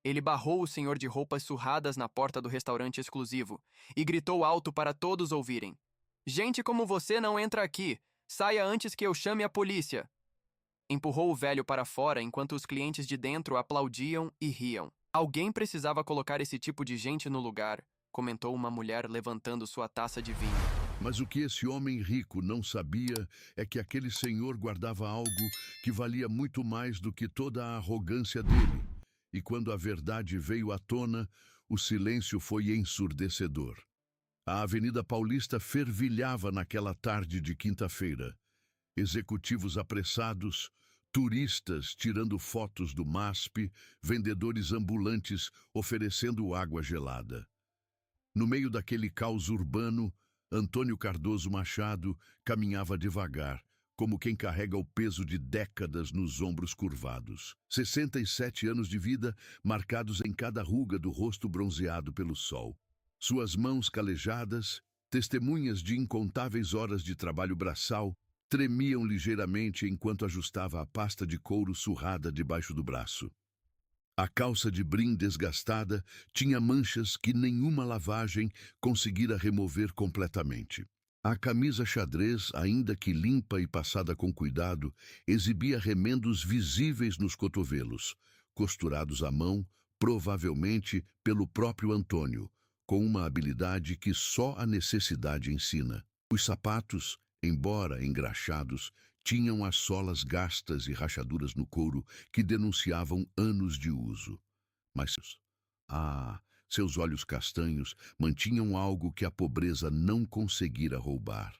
Ele barrou o senhor de roupas surradas na porta do restaurante exclusivo e gritou alto para todos ouvirem: "Gente como você não entra aqui! Saia antes que eu chame a polícia!" Empurrou o velho para fora enquanto os clientes de dentro aplaudiam e riam. "Alguém precisava colocar esse tipo de gente no lugar", comentou uma mulher levantando sua taça de vinho. Mas o que esse homem rico não sabia é que aquele senhor guardava algo que valia muito mais do que toda a arrogância dele. E quando a verdade veio à tona, o silêncio foi ensurdecedor. A Avenida Paulista fervilhava naquela tarde de quinta-feira. Executivos apressados, turistas tirando fotos do MASP, vendedores ambulantes oferecendo água gelada. No meio daquele caos urbano, Antônio Cardoso Machado caminhava devagar, como quem carrega o peso de décadas nos ombros curvados. 67 anos de vida, marcados em cada ruga do rosto bronzeado pelo sol. Suas mãos calejadas, testemunhas de incontáveis horas de trabalho braçal, tremiam ligeiramente enquanto ajustava a pasta de couro surrada debaixo do braço. A calça de brim desgastada tinha manchas que nenhuma lavagem conseguira remover completamente. A camisa xadrez, ainda que limpa e passada com cuidado, exibia remendos visíveis nos cotovelos, costurados à mão, provavelmente pelo próprio Antônio, com uma habilidade que só a necessidade ensina. Os sapatos, embora engraxados, tinham as solas gastas e rachaduras no couro que denunciavam anos de uso. Mas, seus olhos castanhos mantinham algo que a pobreza não conseguira roubar.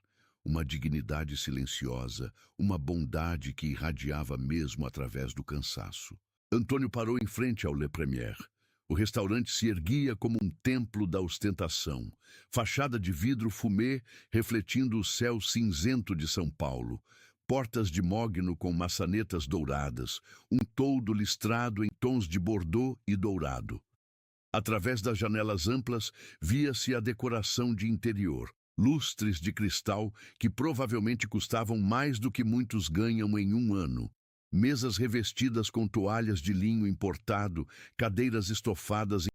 Uma dignidade silenciosa, uma bondade que irradiava mesmo através do cansaço. Antônio parou em frente ao Le Premier. O restaurante se erguia como um templo da ostentação, fachada de vidro fumê refletindo o céu cinzento de São Paulo, portas de mogno com maçanetas douradas, um toldo listrado em tons de bordô e dourado. Através das janelas amplas, via-se a decoração de interior, lustres de cristal que provavelmente custavam mais do que muitos ganham em um ano. Mesas revestidas com toalhas de linho importado, cadeiras estofadas.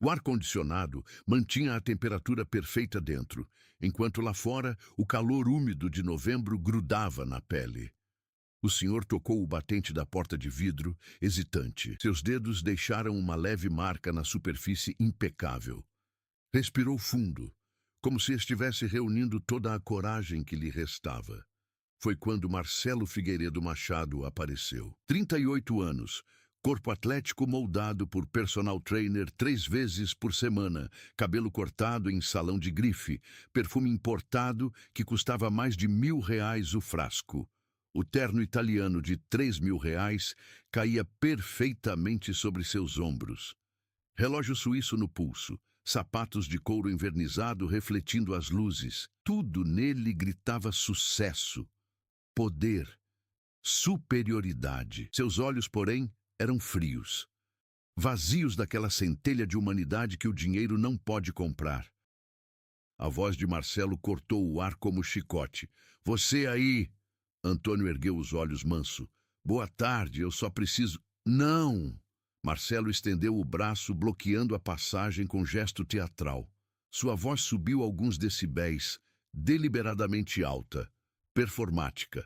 O ar-condicionado mantinha a temperatura perfeita dentro, enquanto lá fora o calor úmido de novembro grudava na pele. O senhor tocou o batente da porta de vidro, hesitante. Seus dedos deixaram uma leve marca na superfície impecável. Respirou fundo, como se estivesse reunindo toda a coragem que lhe restava. Foi quando Marcelo Figueiredo Machado apareceu. 38 anos, corpo atlético moldado por personal trainer 3 vezes por semana, cabelo cortado em salão de grife, perfume importado que custava mais de R$ 1.000 o frasco. O terno italiano de R$ 3.000 caía perfeitamente sobre seus ombros. Relógio suíço no pulso, sapatos de couro envernizado refletindo as luzes. Tudo nele gritava sucesso, poder, superioridade. Seus olhos, porém, eram frios, vazios daquela centelha de humanidade que o dinheiro não pode comprar. A voz de Marcelo cortou o ar como chicote. "Você aí!" Antônio ergueu os olhos manso. "Boa tarde, eu só preciso..." "Não!" Marcelo estendeu o braço, bloqueando a passagem com gesto teatral. Sua voz subiu alguns decibéis, deliberadamente alta, performática.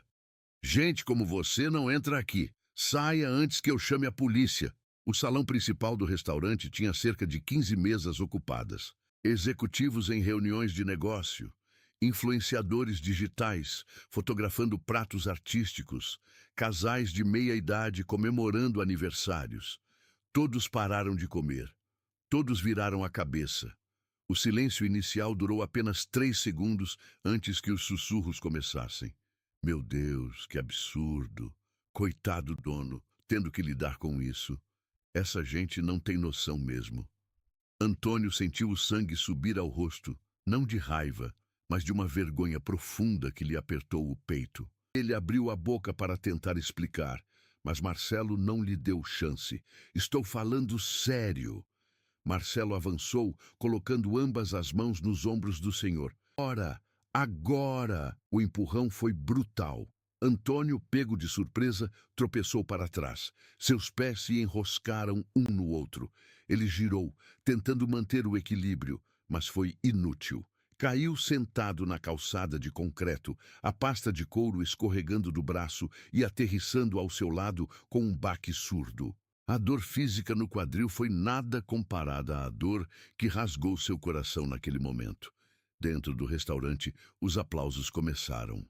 "Gente como você não entra aqui. Saia antes que eu chame a polícia." O salão principal do restaurante tinha cerca de 15 mesas ocupadas. Executivos em reuniões de negócio, influenciadores digitais fotografando pratos artísticos, casais de meia-idade comemorando aniversários. Todos pararam de comer. Todos viraram a cabeça. O silêncio inicial durou apenas 3 segundos antes que os sussurros começassem. "Meu Deus, que absurdo! Coitado dono, tendo que lidar com isso. Essa gente não tem noção mesmo." Antônio sentiu o sangue subir ao rosto, não de raiva, mas de uma vergonha profunda que lhe apertou o peito. Ele abriu a boca para tentar explicar, mas Marcelo não lhe deu chance. "Estou falando sério." Marcelo avançou, colocando ambas as mãos nos ombros do senhor. "Ora, agora!" O empurrão foi brutal. Antônio, pego de surpresa, tropeçou para trás. Seus pés se enroscaram um no outro. Ele girou, tentando manter o equilíbrio, mas foi inútil. Caiu sentado na calçada de concreto, a pasta de couro escorregando do braço e aterrissando ao seu lado com um baque surdo. A dor física no quadril foi nada comparada à dor que rasgou seu coração naquele momento. Dentro do restaurante, os aplausos começaram.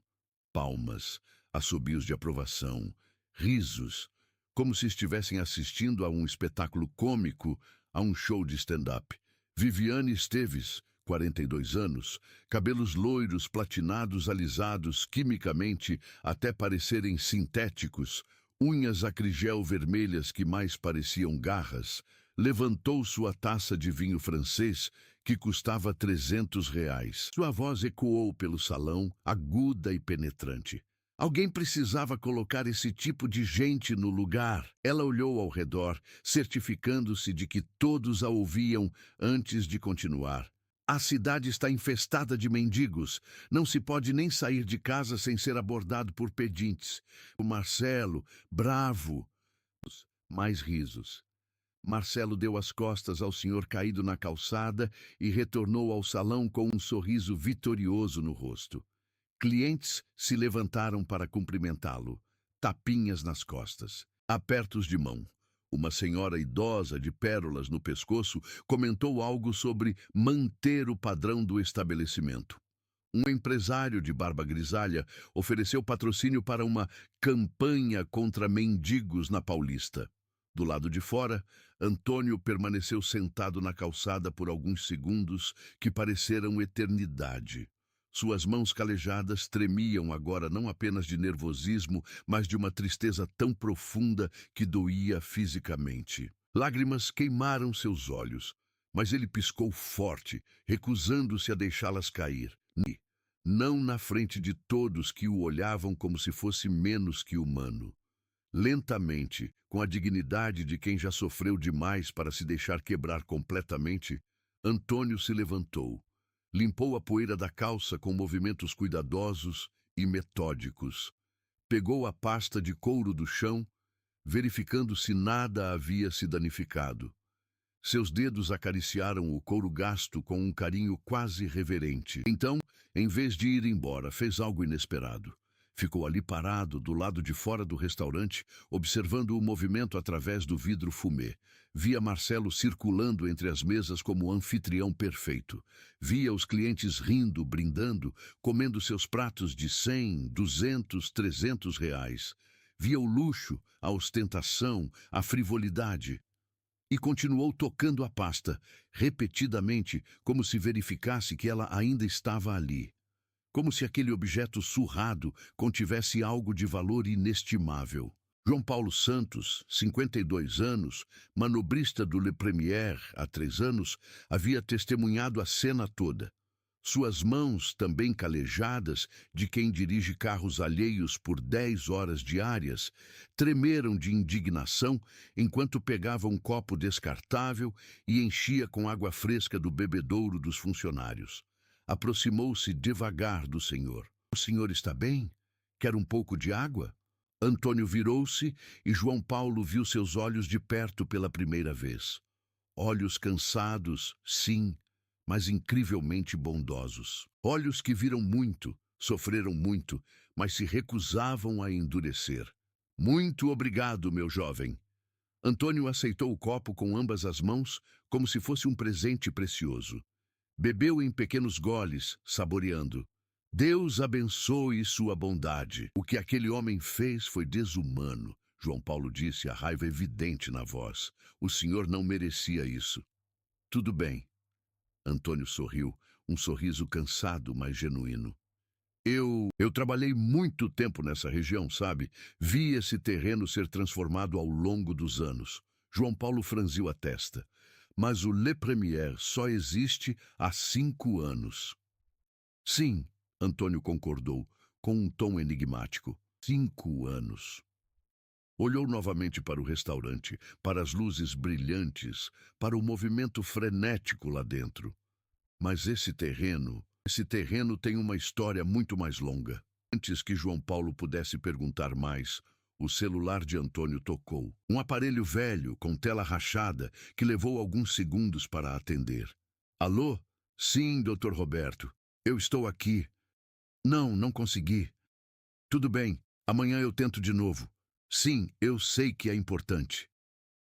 Palmas, assobios de aprovação, risos, como se estivessem assistindo a um espetáculo cômico, a um show de stand-up. Viviane Esteves, 42 anos, cabelos loiros, platinados, alisados quimicamente até parecerem sintéticos, unhas acrigel vermelhas que mais pareciam garras, levantou sua taça de vinho francês que custava R$ 300. Sua voz ecoou pelo salão, aguda e penetrante. Alguém precisava colocar esse tipo de gente no lugar. Ela olhou ao redor, certificando-se de que todos a ouviam antes de continuar. A cidade está infestada de mendigos. Não se pode nem sair de casa sem ser abordado por pedintes. O Marcelo, bravo. Mais risos. Marcelo deu as costas ao senhor caído na calçada e retornou ao salão com um sorriso vitorioso no rosto. Clientes se levantaram para cumprimentá-lo, tapinhas nas costas, apertos de mão. Uma senhora idosa de pérolas no pescoço comentou algo sobre manter o padrão do estabelecimento. Um empresário de barba grisalha ofereceu patrocínio para uma campanha contra mendigos na Paulista. Do lado de fora, Antônio permaneceu sentado na calçada por alguns segundos que pareceram eternidade. Suas mãos calejadas tremiam agora não apenas de nervosismo, mas de uma tristeza tão profunda que doía fisicamente. Lágrimas queimaram seus olhos, mas ele piscou forte, recusando-se a deixá-las cair. Não na frente de todos que o olhavam como se fosse menos que humano. Lentamente, com a dignidade de quem já sofreu demais para se deixar quebrar completamente, Antônio se levantou. Limpou a poeira da calça com movimentos cuidadosos e metódicos. Pegou a pasta de couro do chão, verificando se nada havia se danificado. Seus dedos acariciaram o couro gasto com um carinho quase reverente. Então, em vez de ir embora, fez algo inesperado. Ficou ali parado, do lado de fora do restaurante, observando o movimento através do vidro fumê. Via Marcelo circulando entre as mesas como o anfitrião perfeito. Via os clientes rindo, brindando, comendo seus pratos de 100, 200, R$ 300. Via o luxo, a ostentação, a frivolidade. E continuou tocando a pasta, repetidamente, como se verificasse que ela ainda estava ali. Como se aquele objeto surrado contivesse algo de valor inestimável. João Paulo Santos, 52 anos, manobrista do Le Premier há 3 anos, havia testemunhado a cena toda. Suas mãos, também calejadas, de quem dirige carros alheios por 10 horas diárias, tremeram de indignação enquanto pegava um copo descartável e enchia com água fresca do bebedouro dos funcionários. Aproximou-se devagar do senhor. O senhor está bem? Quer um pouco de água? Antônio virou-se e João Paulo viu seus olhos de perto pela primeira vez. Olhos cansados, sim, mas incrivelmente bondosos. Olhos que viram muito, sofreram muito, mas se recusavam a endurecer. Muito obrigado, meu jovem. Antônio aceitou o copo com ambas as mãos, como se fosse um presente precioso. Bebeu em pequenos goles, saboreando. Deus abençoe sua bondade. O que aquele homem fez foi desumano, João Paulo disse, a raiva evidente na voz. O senhor não merecia isso. Tudo bem. Antônio sorriu, um sorriso cansado, mas genuíno. Eu trabalhei muito tempo nessa região, sabe? Vi esse terreno ser transformado ao longo dos anos. João Paulo franziu a testa. Mas o Le Premier só existe há 5 anos. Sim, Antônio concordou, com um tom enigmático. 5 anos. Olhou novamente para o restaurante, para as luzes brilhantes, para o movimento frenético lá dentro. Mas esse terreno tem uma história muito mais longa. Antes que João Paulo pudesse perguntar mais, o celular de Antônio tocou. Um aparelho velho, com tela rachada, que levou alguns segundos para atender. Alô? Sim, Dr. Roberto. Eu estou aqui. Não consegui. Tudo bem, amanhã eu tento de novo. Sim, eu sei que é importante.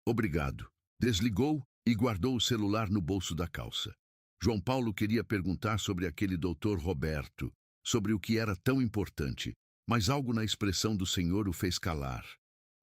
Obrigado. Desligou e guardou o celular no bolso da calça. João Paulo queria perguntar sobre aquele Dr. Roberto, sobre o que era tão importante, mas algo na expressão do senhor o fez calar.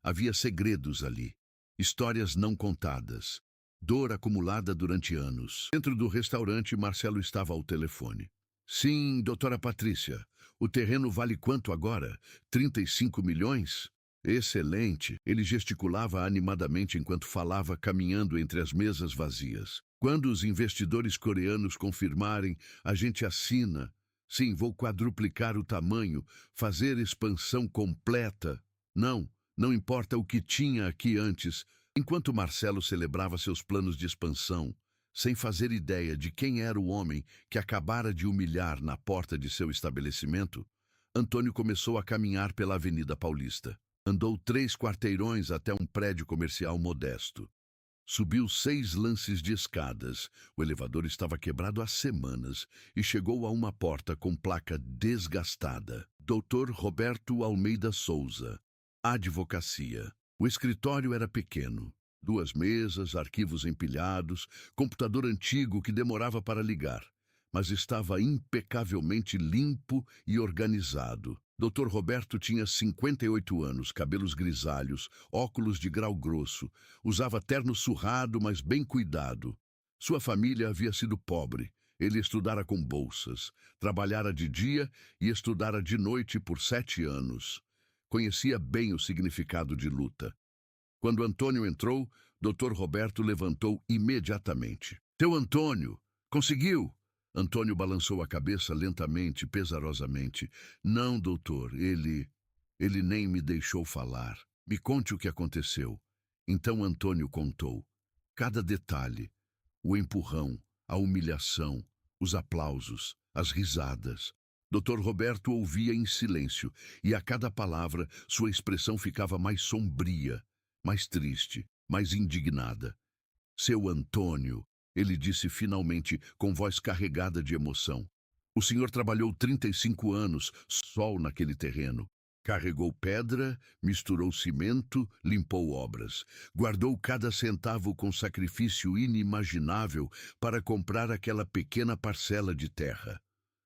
Havia segredos ali, histórias não contadas, dor acumulada durante anos. Dentro do restaurante, Marcelo estava ao telefone. Sim, doutora Patrícia, o terreno vale quanto agora? 35 milhões? Excelente. Ele gesticulava animadamente enquanto falava, caminhando entre as mesas vazias. Quando os investidores coreanos confirmarem, a gente assina. Sim, vou quadruplicar o tamanho, fazer expansão completa. Não importa o que tinha aqui antes. Enquanto Marcelo celebrava seus planos de expansão, sem fazer ideia de quem era o homem que acabara de humilhar na porta de seu estabelecimento, Antônio começou a caminhar pela Avenida Paulista. Andou 3 quarteirões até um prédio comercial modesto. Subiu 6 lances de escadas, o elevador estava quebrado há semanas, e chegou a uma porta com placa desgastada. Dr. Roberto Almeida Souza, Advocacia. O escritório era pequeno. 2 mesas, arquivos empilhados, computador antigo que demorava para ligar, mas estava impecavelmente limpo e organizado. Dr. Roberto tinha 58 anos, cabelos grisalhos, óculos de grau grosso, usava terno surrado, mas bem cuidado. Sua família havia sido pobre. Ele estudara com bolsas, trabalhara de dia e estudara de noite por 7 anos. Conhecia bem o significado de luta. Quando Antônio entrou, Dr. Roberto levantou imediatamente. Seu Antônio, conseguiu? Antônio balançou a cabeça lentamente, pesarosamente. Não, doutor, ele nem me deixou falar. Me conte o que aconteceu. Então Antônio contou. Cada detalhe. O empurrão, a humilhação, os aplausos, as risadas. Dr. Roberto ouvia em silêncio, e a cada palavra sua expressão ficava mais sombria, mais triste, mais indignada. Seu Antônio, ele disse finalmente, com voz carregada de emoção. O senhor trabalhou 35 anos, sol naquele terreno. Carregou pedra, misturou cimento, limpou obras. Guardou cada centavo com sacrifício inimaginável para comprar aquela pequena parcela de terra.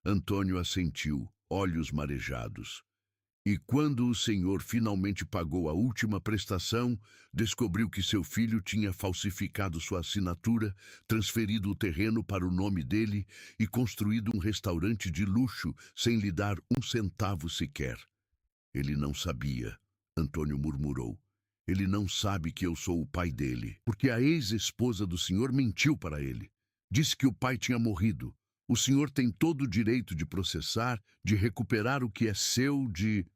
Antônio assentiu, olhos marejados. E quando o senhor finalmente pagou a última prestação, descobriu que seu filho tinha falsificado sua assinatura, transferido o terreno para o nome dele e construído um restaurante de luxo sem lhe dar um centavo sequer. Ele não sabia, Antônio murmurou. Ele não sabe que eu sou o pai dele, porque a ex-esposa do senhor mentiu para ele. Disse que o pai tinha morrido. O senhor tem todo o direito de processar, de recuperar o que é seu, de...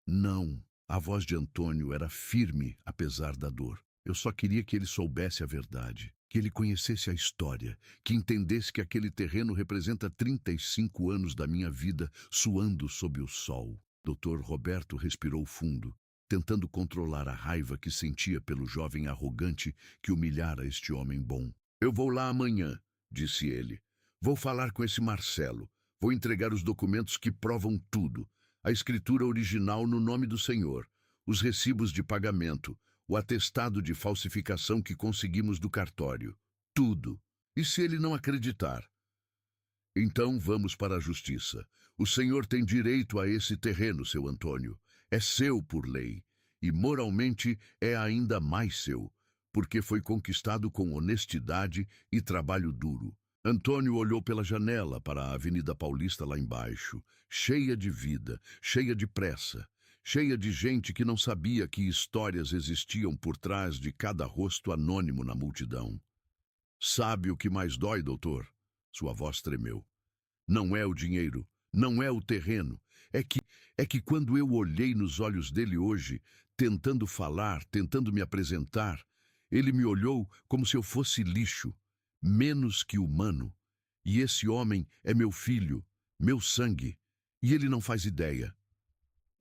Não. A voz de Antônio era firme, apesar da dor. Eu só queria que ele soubesse a verdade, que ele conhecesse a história, que entendesse que aquele terreno representa 35 anos da minha vida suando sob o sol. Dr. Roberto respirou fundo, tentando controlar a raiva que sentia pelo jovem arrogante que humilhara este homem bom. Eu vou lá amanhã, disse ele. Vou falar com esse Marcelo. Vou entregar os documentos que provam tudo. A escritura original no nome do senhor, os recibos de pagamento, o atestado de falsificação que conseguimos do cartório. Tudo. E se ele não acreditar? Então vamos para a justiça. O senhor tem direito a esse terreno, seu Antônio. É seu por lei. E moralmente é ainda mais seu, porque foi conquistado com honestidade e trabalho duro. Antônio olhou pela janela para a Avenida Paulista lá embaixo, cheia de vida, cheia de pressa, cheia de gente que não sabia que histórias existiam por trás de cada rosto anônimo na multidão. Sabe o que mais dói, doutor? Sua voz tremeu. Não é o dinheiro, não é o terreno. É que quando eu olhei nos olhos dele hoje, tentando falar, tentando me apresentar, ele me olhou como se eu fosse lixo, menos que humano. E esse homem é meu filho, meu sangue, e ele não faz ideia.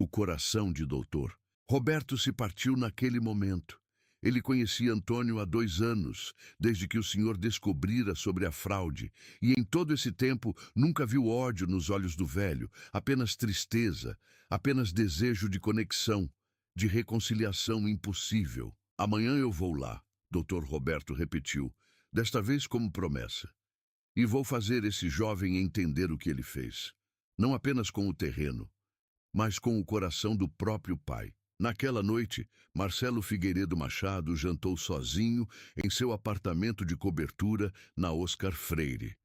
O coração de doutor Roberto se partiu naquele momento. Ele conhecia Antônio há 2 anos, desde que o senhor descobrira sobre a fraude, e em todo esse tempo nunca viu ódio nos olhos do velho, apenas tristeza, apenas desejo de conexão, de reconciliação impossível. Amanhã eu vou lá, Dr. Roberto repetiu, desta vez como promessa. E vou fazer esse jovem entender o que ele fez, não apenas com o terreno, mas com o coração do próprio pai. Naquela noite, Marcelo Figueiredo Machado jantou sozinho em seu apartamento de cobertura na Oscar Freire.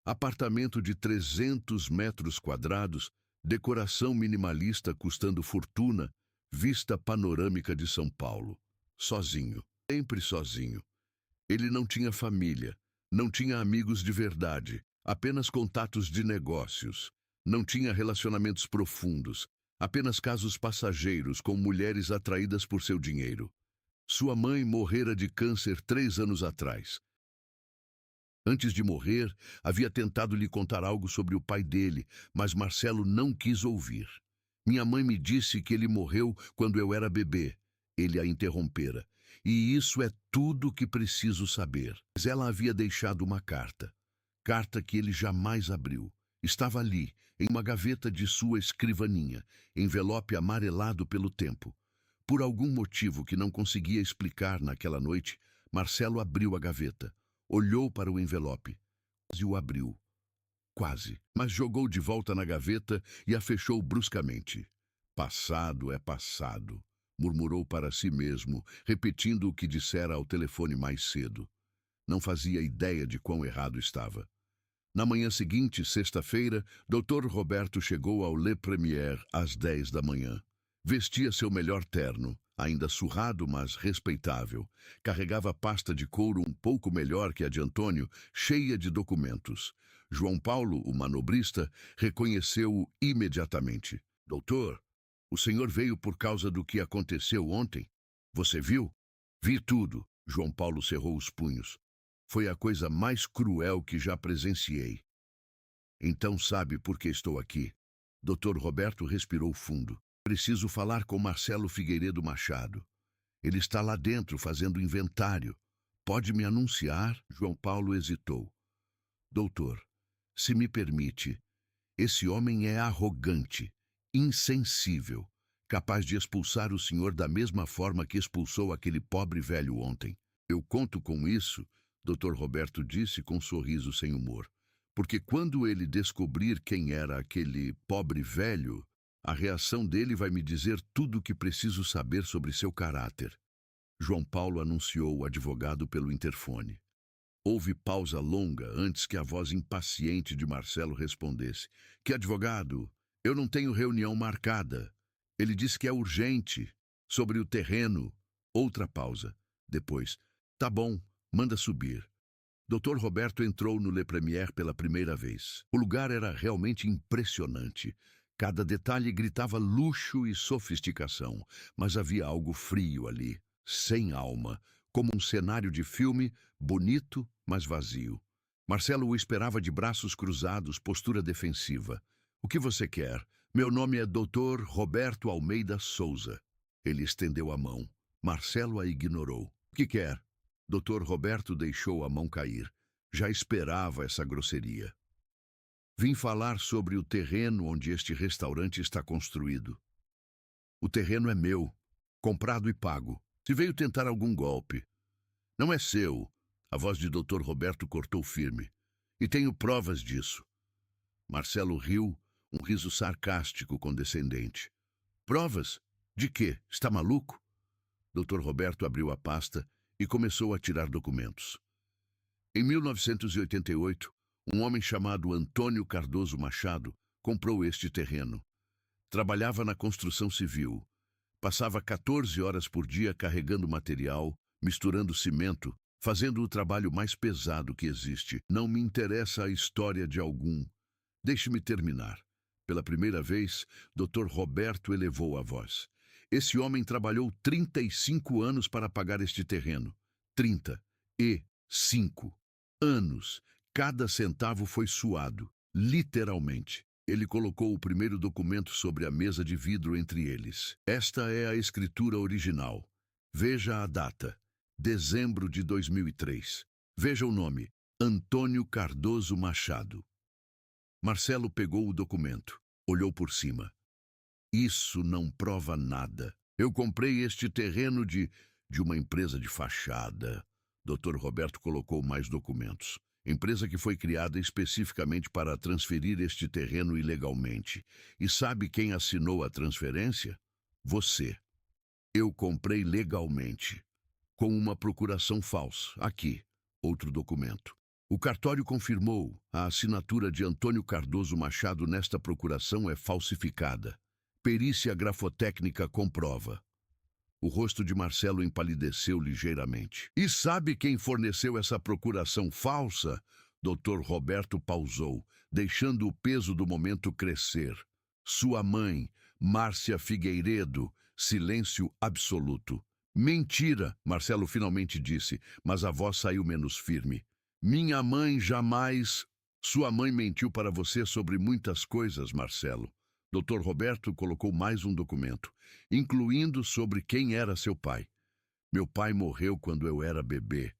Apartamento de 300 metros quadrados, decoração minimalista custando fortuna, vista panorâmica de São Paulo. Sozinho, sempre sozinho. Ele não tinha família, não tinha amigos de verdade, apenas contatos de negócios. Não tinha relacionamentos profundos, apenas casos passageiros com mulheres atraídas por seu dinheiro. Sua mãe morrera de câncer 3 anos atrás. Antes de morrer, havia tentado lhe contar algo sobre o pai dele, mas Marcelo não quis ouvir. Minha mãe me disse que ele morreu quando eu era bebê. Ele a interrompera. E isso é tudo o que preciso saber. Mas ela havia deixado uma carta. Carta que ele jamais abriu. Estava ali, em uma gaveta de sua escrivaninha, envelope amarelado pelo tempo. Por algum motivo que não conseguia explicar naquela noite, Marcelo abriu a gaveta, olhou para o envelope, quase o abriu. Quase, mas jogou de volta na gaveta e a fechou bruscamente. Passado é passado, murmurou para si mesmo, repetindo o que dissera ao telefone mais cedo. Não fazia ideia de quão errado estava. Na manhã seguinte, sexta-feira, Dr. Roberto chegou ao Le Premier às 10 da manhã. Vestia seu melhor terno, ainda surrado, mas respeitável. Carregava pasta de couro um pouco melhor que a de Antônio, cheia de documentos. João Paulo, o manobrista, reconheceu-o imediatamente. Doutor, o senhor veio por causa do que aconteceu ontem? Você viu? Vi tudo. João Paulo cerrou os punhos. Foi a coisa mais cruel que já presenciei. Então sabe por que estou aqui? Dr. Roberto respirou fundo. Preciso falar com Marcelo Figueiredo Machado. Ele está lá dentro fazendo inventário. Pode me anunciar? João Paulo hesitou. Doutor, se me permite, esse homem é arrogante, insensível, capaz de expulsar o senhor da mesma forma que expulsou aquele pobre velho ontem. Eu conto com isso, Dr. Roberto disse com um sorriso sem humor, porque quando ele descobrir quem era aquele pobre velho, a reação dele vai me dizer tudo o que preciso saber sobre seu caráter. João Paulo anunciou o advogado pelo interfone. Houve pausa longa antes que a voz impaciente de Marcelo respondesse. Que advogado? Eu não tenho reunião marcada. Ele disse que é urgente. Sobre o terreno. Outra pausa. Depois. Tá bom. Manda subir. Dr. Roberto entrou no Le Premier pela primeira vez. O lugar era realmente impressionante. Cada detalhe gritava luxo e sofisticação, mas havia algo frio ali, sem alma, como um cenário de filme, bonito, mas vazio. Marcelo o esperava de braços cruzados, postura defensiva. O que você quer? Meu nome é Dr. Roberto Almeida Souza. Ele estendeu a mão. Marcelo a ignorou. O que quer? Dr. Roberto deixou a mão cair. Já esperava essa grosseria. Vim falar sobre o terreno onde este restaurante está construído. O terreno é meu, comprado e pago. Se veio tentar algum golpe. Não é seu. A voz de Dr. Roberto cortou firme. E tenho provas disso. Marcelo riu, um riso sarcástico condescendente. Provas? De quê? Está maluco? Dr. Roberto abriu a pasta e começou a tirar documentos. Em 1988, um homem chamado Antônio Cardoso Machado comprou este terreno. Trabalhava na construção civil. Passava 14 horas por dia carregando material, misturando cimento, fazendo o trabalho mais pesado que existe. Não me interessa a história de algum. Deixe-me terminar. Pela primeira vez, Dr. Roberto elevou a voz. Esse homem trabalhou 35 anos para pagar este terreno. 35 anos. Cada centavo foi suado, literalmente. Ele colocou o primeiro documento sobre a mesa de vidro entre eles. Esta é a escritura original. Veja a data. Dezembro de 2003. Veja o nome. Antônio Cardoso Machado. Marcelo pegou o documento. Olhou por cima. Isso não prova nada. Eu comprei este terreno de uma empresa de fachada. Dr. Roberto colocou mais documentos. Empresa que foi criada especificamente para transferir este terreno ilegalmente. E sabe quem assinou a transferência? Você. Eu comprei legalmente, com uma procuração falsa. Aqui, outro documento. O cartório confirmou a assinatura de Antônio Cardoso Machado nesta procuração é falsificada. Perícia grafotécnica comprova. O rosto de Marcelo empalideceu ligeiramente. E sabe quem forneceu essa procuração falsa? Dr. Roberto pausou, deixando o peso do momento crescer. Sua mãe, Márcia Figueiredo, silêncio absoluto. Mentira, Marcelo finalmente disse, mas a voz saiu menos firme. Minha mãe jamais... Sua mãe mentiu para você sobre muitas coisas, Marcelo. Dr. Roberto colocou mais um documento, incluindo sobre quem era seu pai. Meu pai morreu quando eu era bebê.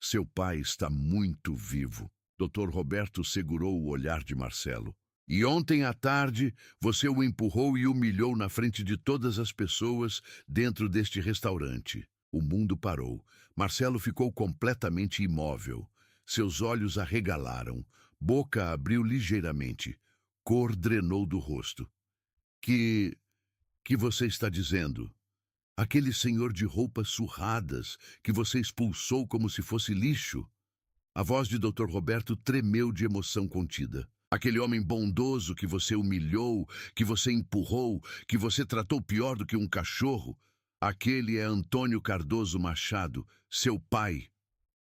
Seu pai está muito vivo. Dr. Roberto segurou o olhar de Marcelo. E ontem à tarde, você o empurrou e humilhou na frente de todas as pessoas dentro deste restaurante. O mundo parou. Marcelo ficou completamente imóvel. Seus olhos arregalaram. Boca abriu ligeiramente. Cor drenou do rosto. Que você está dizendo? Aquele senhor de roupas surradas que você expulsou como se fosse lixo? A voz de Dr. Roberto tremeu de emoção contida. Aquele homem bondoso que você humilhou, que você empurrou, que você tratou pior do que um cachorro. Aquele é Antônio Cardoso Machado, seu pai.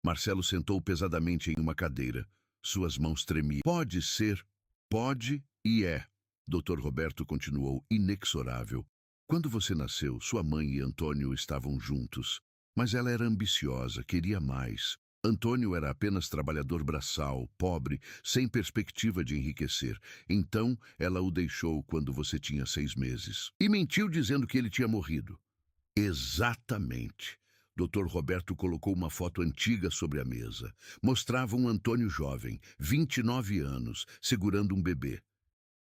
Marcelo sentou pesadamente em uma cadeira. Suas mãos tremiam. Pode ser, pode e é. Dr. Roberto continuou inexorável. Quando você nasceu, sua mãe e Antônio estavam juntos. Mas ela era ambiciosa, queria mais. Antônio era apenas trabalhador braçal, pobre, sem perspectiva de enriquecer. Então, ela o deixou quando você tinha 6 meses. E mentiu dizendo que ele tinha morrido. Exatamente. Dr. Roberto colocou uma foto antiga sobre a mesa. Mostrava um Antônio jovem, 29 anos, segurando um bebê.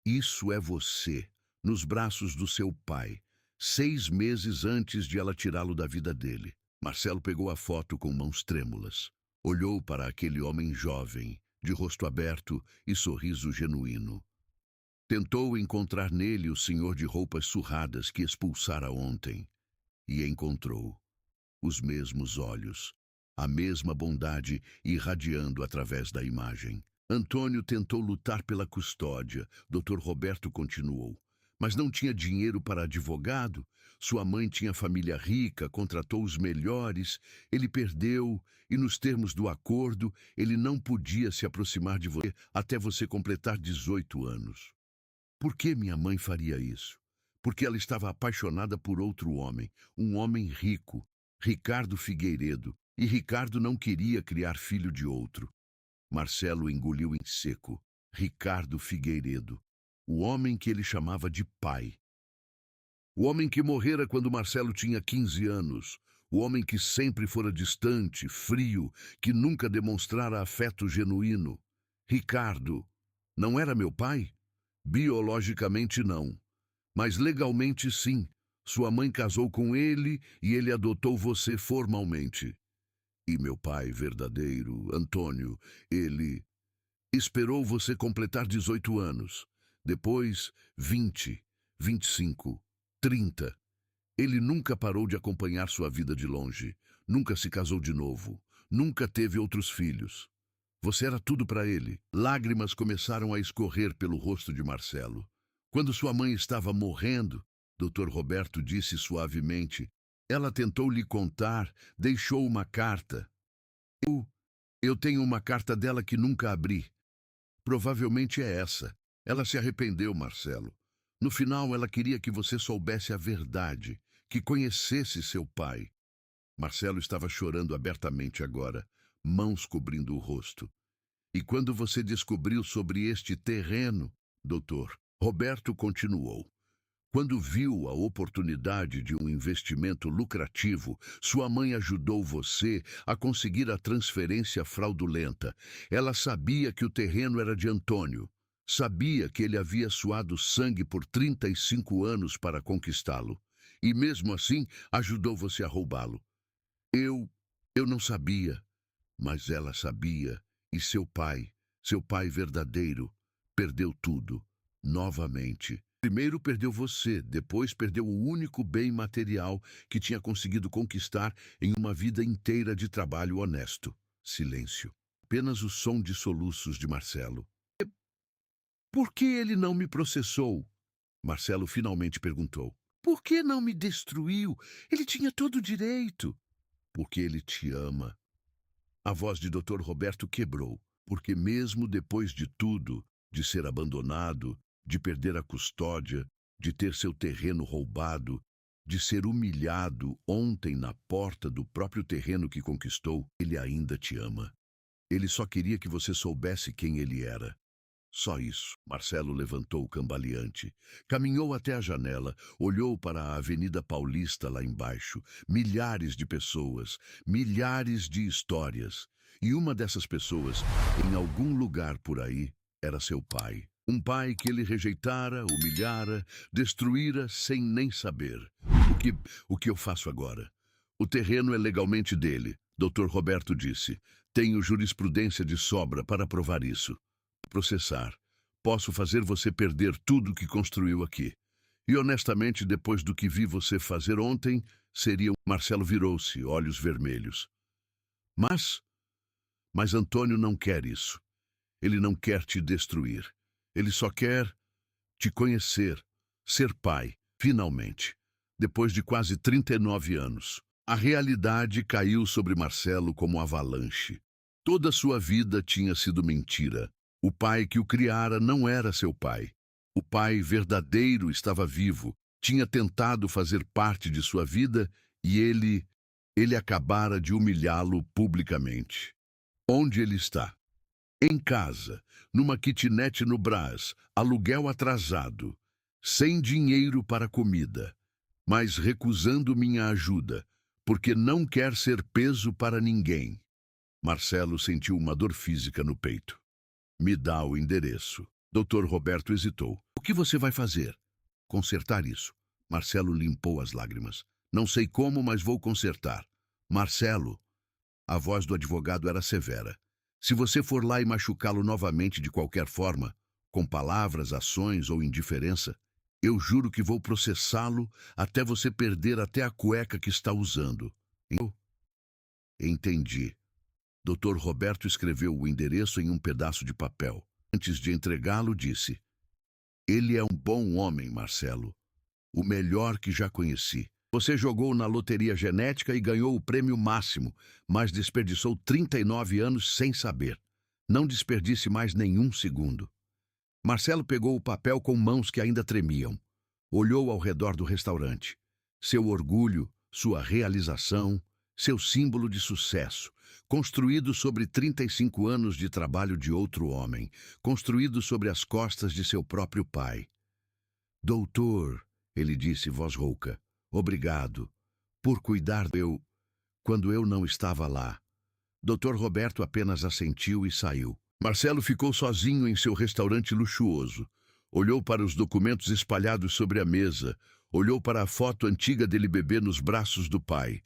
Isso é você, nos braços do seu pai, 6 meses antes de ela tirá-lo da vida dele. Marcelo pegou a foto com mãos trêmulas. Olhou para aquele homem jovem, de rosto aberto e sorriso genuíno. Tentou encontrar nele o senhor de roupas surradas que expulsara ontem. E encontrou. Os mesmos olhos, a mesma bondade irradiando através da imagem. Antônio tentou lutar pela custódia. Dr. Roberto continuou. Mas não tinha dinheiro para advogado. Sua mãe tinha família rica, contratou os melhores. Ele perdeu e, nos termos do acordo, ele não podia se aproximar de você até você completar 18 anos. Por que minha mãe faria isso? Porque ela estava apaixonada por outro homem, um homem rico, Ricardo Figueiredo, e Ricardo não queria criar filho de outro. Marcelo engoliu em seco. Ricardo Figueiredo, o homem que ele chamava de pai. O homem que morrera quando Marcelo tinha 15 anos. O homem que sempre fora distante, frio, que nunca demonstrara afeto genuíno. Ricardo, não era meu pai? Biologicamente não, mas legalmente sim. Sua mãe casou com ele e ele adotou você formalmente. E meu pai verdadeiro, Antônio, ele esperou você completar 18 anos. Depois, 20, 25, 30. Ele nunca parou de acompanhar sua vida de longe. Nunca se casou de novo. Nunca teve outros filhos. Você era tudo para ele. Lágrimas começaram a escorrer pelo rosto de Marcelo. Quando sua mãe estava morrendo, Dr. Roberto disse suavemente, ela tentou lhe contar, deixou uma carta. Eu tenho uma carta dela que nunca abri. Provavelmente é essa. Ela se arrependeu, Marcelo. No final, ela queria que você soubesse a verdade, que conhecesse seu pai. Marcelo estava chorando abertamente agora, mãos cobrindo o rosto. E quando você descobriu sobre este terreno, doutor. Roberto continuou. Quando viu a oportunidade de um investimento lucrativo, sua mãe ajudou você a conseguir a transferência fraudulenta. Ela sabia que o terreno era de Antônio. Sabia que ele havia suado sangue por 35 anos para conquistá-lo. E mesmo assim, ajudou você a roubá-lo. Eu não sabia, mas ela sabia. E seu pai verdadeiro, perdeu tudo, novamente. Primeiro perdeu você, depois perdeu o único bem material que tinha conseguido conquistar em uma vida inteira de trabalho honesto. Silêncio. Apenas o som de soluços de Marcelo. Por que ele não me processou? Marcelo finalmente perguntou. Por que não me destruiu? Ele tinha todo o direito. Porque ele te ama. A voz de Dr. Roberto quebrou. Porque mesmo depois de tudo, de ser abandonado, de perder a custódia, de ter seu terreno roubado, de ser humilhado ontem na porta do próprio terreno que conquistou, ele ainda te ama. Ele só queria que você soubesse quem ele era. Só isso. Marcelo levantou cambaleante. Caminhou até a janela, olhou para a Avenida Paulista lá embaixo. Milhares de pessoas, milhares de histórias. E uma dessas pessoas, em algum lugar por aí, era seu pai. Um pai que ele rejeitara, humilhara, destruíra sem nem saber. O que eu faço agora? O terreno é legalmente dele, Dr. Roberto disse. Tenho jurisprudência de sobra para provar isso. Processar. Posso fazer você perder tudo que construiu aqui. E honestamente, depois do que vi você fazer ontem, seria... Marcelo virou-se, olhos vermelhos. Mas Antônio não quer isso. Ele não quer te destruir. Ele só quer te conhecer, ser pai, finalmente. Depois de quase 39 anos, a realidade caiu sobre Marcelo como avalanche. Toda sua vida tinha sido mentira. O pai que o criara não era seu pai. O pai verdadeiro estava vivo, tinha tentado fazer parte de sua vida e ele acabara de humilhá-lo publicamente. Onde ele está? Em casa, numa kitnet no Brás, aluguel atrasado, sem dinheiro para comida, mas recusando minha ajuda, porque não quer ser peso para ninguém. Marcelo sentiu uma dor física no peito. Me dá o endereço. Dr. Roberto hesitou. O que você vai fazer? Consertar isso. Marcelo limpou as lágrimas. Não sei como, mas vou consertar. Marcelo. A voz do advogado era severa. Se você for lá e machucá-lo novamente de qualquer forma, com palavras, ações ou indiferença, eu juro que vou processá-lo até você perder até a cueca que está usando. Entendi. Dr. Roberto escreveu o endereço em um pedaço de papel. Antes de entregá-lo, disse: Ele é um bom homem, Marcelo. O melhor que já conheci. Você jogou na loteria genética e ganhou o prêmio máximo, mas desperdiçou 39 anos sem saber. Não desperdice mais nenhum segundo. Marcelo pegou o papel com mãos que ainda tremiam. Olhou ao redor do restaurante. Seu orgulho, sua realização, seu símbolo de sucesso, construído sobre 35 anos de trabalho de outro homem, construído sobre as costas de seu próprio pai. Doutor, ele disse, voz rouca, obrigado por cuidar quando eu não estava lá. Dr. Roberto apenas assentiu e saiu. Marcelo ficou sozinho em seu restaurante luxuoso. Olhou para os documentos espalhados sobre a mesa, olhou para a foto antiga dele bebê nos braços do pai.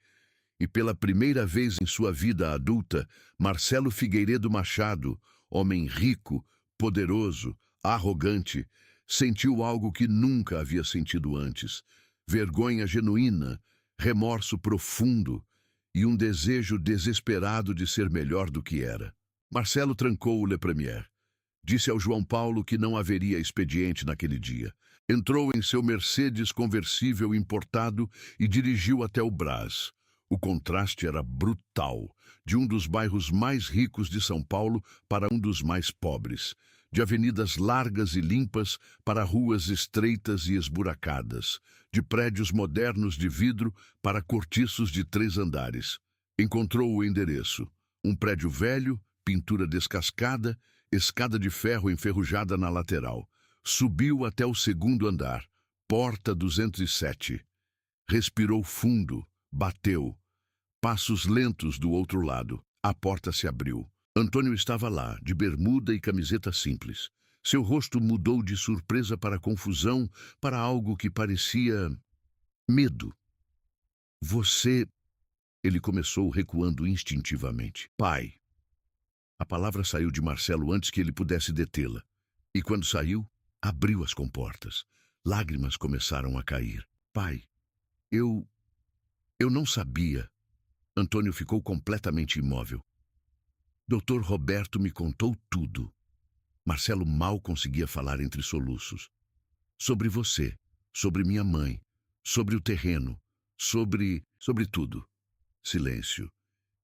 E pela primeira vez em sua vida adulta, Marcelo Figueiredo Machado, homem rico, poderoso, arrogante, sentiu algo que nunca havia sentido antes. Vergonha genuína, remorso profundo e um desejo desesperado de ser melhor do que era. Marcelo trancou o Le Premier. Disse ao João Paulo que não haveria expediente naquele dia. Entrou em seu Mercedes conversível importado e dirigiu até o Brás. O contraste era brutal, de um dos bairros mais ricos de São Paulo para um dos mais pobres, de avenidas largas e limpas para ruas estreitas e esburacadas, de prédios modernos de vidro para cortiços de 3 andares. Encontrou o endereço: um prédio velho, pintura descascada, escada de ferro enferrujada na lateral. Subiu até o segundo andar, porta 207. Respirou fundo, bateu. Passos lentos do outro lado. A porta se abriu. Antônio estava lá, de bermuda e camiseta simples. Seu rosto mudou de surpresa para confusão, para algo que parecia medo. Você... Ele começou recuando instintivamente. Pai. A palavra saiu de Marcelo antes que ele pudesse detê-la. E quando saiu, abriu as comportas. Lágrimas começaram a cair. Pai, eu não sabia. Antônio ficou completamente imóvel. Doutor Roberto me contou tudo. Marcelo mal conseguia falar entre soluços. Sobre você, sobre minha mãe, sobre o terreno, sobre tudo. Silêncio.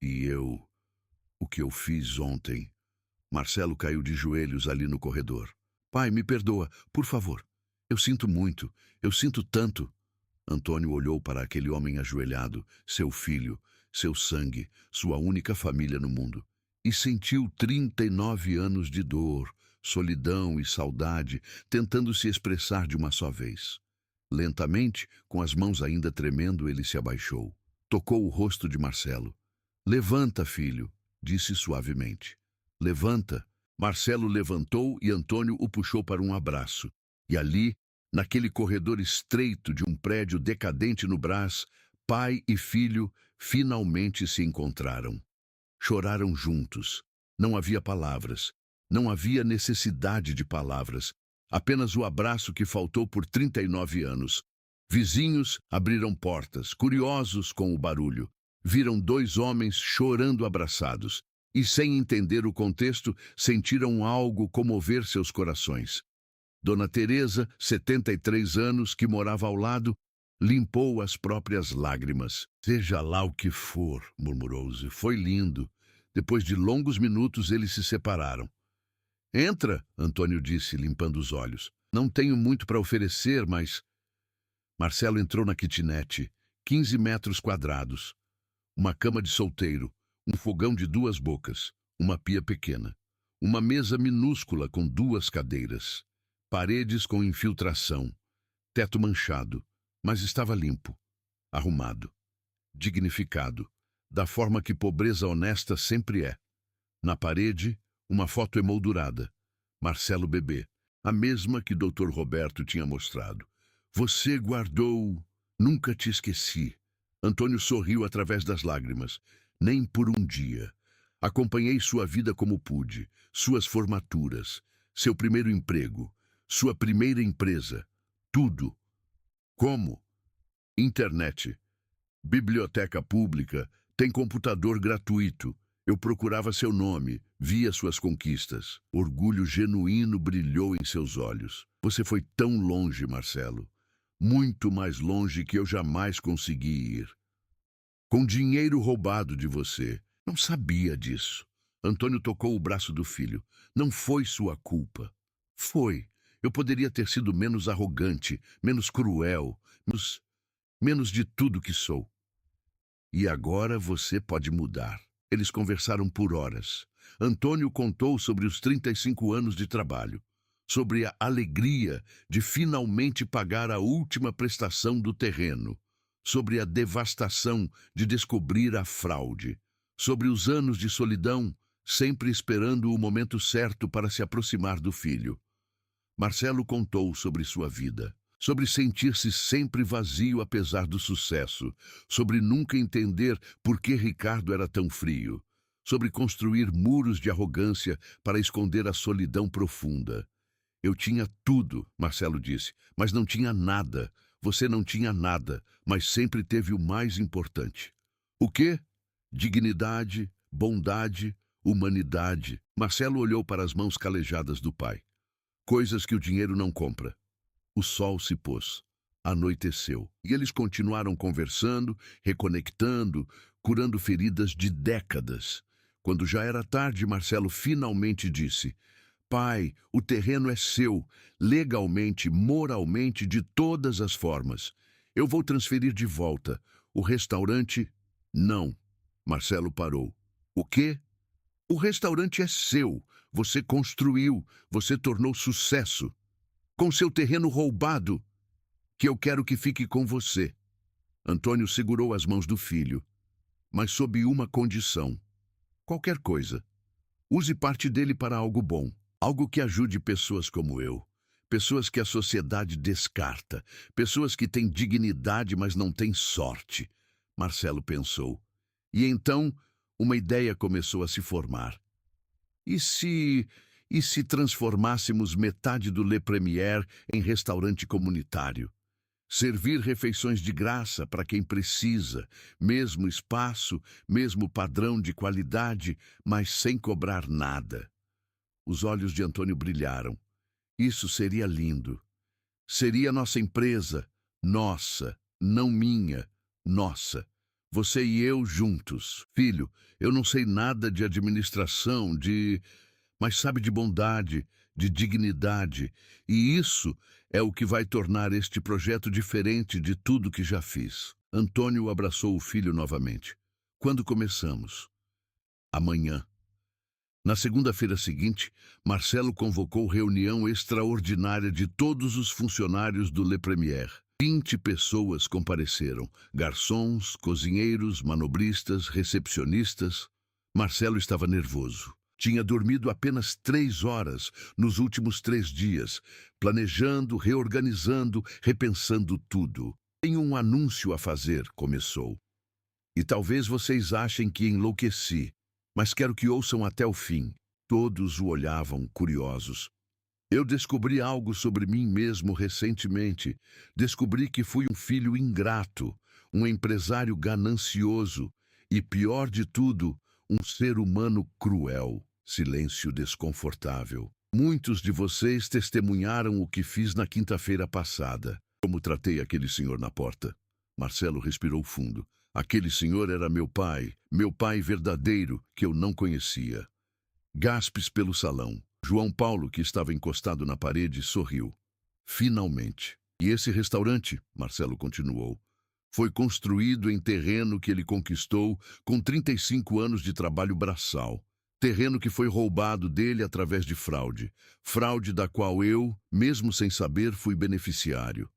E eu... O que eu fiz ontem? Marcelo caiu de joelhos ali no corredor. Pai, me perdoa, por favor. Eu sinto muito, eu sinto tanto. Antônio olhou para aquele homem ajoelhado, seu filho, seu sangue, sua única família no mundo, e sentiu 39 anos de dor, solidão e saudade, tentando se expressar de uma só vez. Lentamente, com as mãos ainda tremendo, ele se abaixou. Tocou o rosto de Marcelo. Levanta, filho, disse suavemente. Levanta. Marcelo levantou e Antônio o puxou para um abraço. E ali, naquele corredor estreito de um prédio decadente no Brás, pai e filho finalmente se encontraram. Choraram juntos. Não havia palavras. Não havia necessidade de palavras. Apenas o abraço que faltou por 39 anos. Vizinhos abriram portas, curiosos com o barulho. Viram dois homens chorando abraçados. E, sem entender o contexto, sentiram algo comover seus corações. Dona Teresa, 73 anos, que morava ao lado, limpou as próprias lágrimas. Seja lá o que for, murmurou-se. Foi lindo. Depois de longos minutos, eles se separaram. Entra, Antônio disse, limpando os olhos. Não tenho muito para oferecer, mas... Marcelo entrou na kitnet, 15 metros quadrados. Uma cama de solteiro, um fogão de 2 bocas, uma pia pequena. Uma mesa minúscula com 2 cadeiras. Paredes com infiltração. Teto manchado, mas estava limpo, arrumado, dignificado, da forma que pobreza honesta sempre é. Na parede, uma foto emoldurada. Marcelo bebê, a mesma que Dr. Roberto tinha mostrado. Você guardou... Nunca te esqueci. Antônio sorriu através das lágrimas. Nem por um dia. Acompanhei sua vida como pude, suas formaturas, seu primeiro emprego, sua primeira empresa, tudo. Como? Internet, biblioteca pública, tem computador gratuito. Eu procurava seu nome, via suas conquistas. Orgulho genuíno brilhou em seus olhos. Você foi tão longe, Marcelo. Muito mais longe que eu jamais consegui ir. Com dinheiro roubado de você. Não sabia disso. Antônio tocou o braço do filho. Não foi sua culpa. Foi. Eu poderia ter sido menos arrogante, menos cruel, menos de tudo que sou. E agora você pode mudar. Eles conversaram por horas. Antônio contou sobre os 35 anos de trabalho, sobre a alegria de finalmente pagar a última prestação do terreno, sobre a devastação de descobrir a fraude, sobre os anos de solidão, sempre esperando o momento certo para se aproximar do filho. Marcelo contou sobre sua vida, sobre sentir-se sempre vazio apesar do sucesso, sobre nunca entender por que Ricardo era tão frio, sobre construir muros de arrogância para esconder a solidão profunda. Eu tinha tudo, Marcelo disse, mas não tinha nada. Você não tinha nada, mas sempre teve o mais importante. O quê? Dignidade, bondade, humanidade. Marcelo olhou para as mãos calejadas do pai. Coisas que o dinheiro não compra. O sol se pôs. Anoiteceu. E eles continuaram conversando, reconectando, curando feridas de décadas. Quando já era tarde, Marcelo finalmente disse: Pai, o terreno é seu, legalmente, moralmente, de todas as formas. Eu vou transferir de volta. O restaurante, não. Marcelo parou. O quê? O restaurante é seu. Você construiu. Você tornou sucesso. com seu terreno roubado, que eu quero que fique com você. Antônio segurou as mãos do filho, mas sob uma condição. Qualquer coisa. Use parte dele para algo bom, algo que ajude pessoas como eu. Pessoas que a sociedade descarta, pessoas que têm dignidade, mas não têm sorte. Marcelo pensou. E então, uma ideia começou a se formar. E se transformássemos metade do Le Premier em restaurante comunitário? Servir refeições de graça para quem precisa, mesmo espaço, mesmo padrão de qualidade, mas sem cobrar nada. Os olhos de Antônio brilharam. Isso seria lindo. Seria nossa empresa, nossa, não minha, nossa. Você e eu juntos. Filho, eu não sei nada de administração, mas sabe de bondade, de dignidade, e isso é o que vai tornar este projeto diferente de tudo que já fiz. Antônio abraçou o filho novamente. Quando começamos? Amanhã. Na segunda-feira seguinte, Marcelo convocou reunião extraordinária de todos os funcionários do Le Premier. 20 pessoas compareceram, garçons, cozinheiros, manobristas, recepcionistas. Marcelo estava nervoso. Tinha dormido apenas 3 horas nos últimos 3 dias, planejando, reorganizando, repensando tudo. Tenho um anúncio a fazer, começou. E talvez vocês achem que enlouqueci, mas quero que ouçam até o fim. Todos o olhavam, curiosos. Eu descobri algo sobre mim mesmo recentemente. Descobri que fui um filho ingrato, um empresário ganancioso e, pior de tudo, um ser humano cruel. Silêncio desconfortável. Muitos de vocês testemunharam o que fiz na quinta-feira passada. Como tratei aquele senhor na porta. Marcelo respirou fundo. Aquele senhor era meu pai verdadeiro, que eu não conhecia. Gaspes pelo salão. João Paulo, que estava encostado na parede, sorriu. Finalmente. E esse restaurante, Marcelo continuou, foi construído em terreno que ele conquistou com 35 anos de trabalho braçal. Terreno que foi roubado dele através de fraude. Fraude da qual eu, mesmo sem saber, fui beneficiário.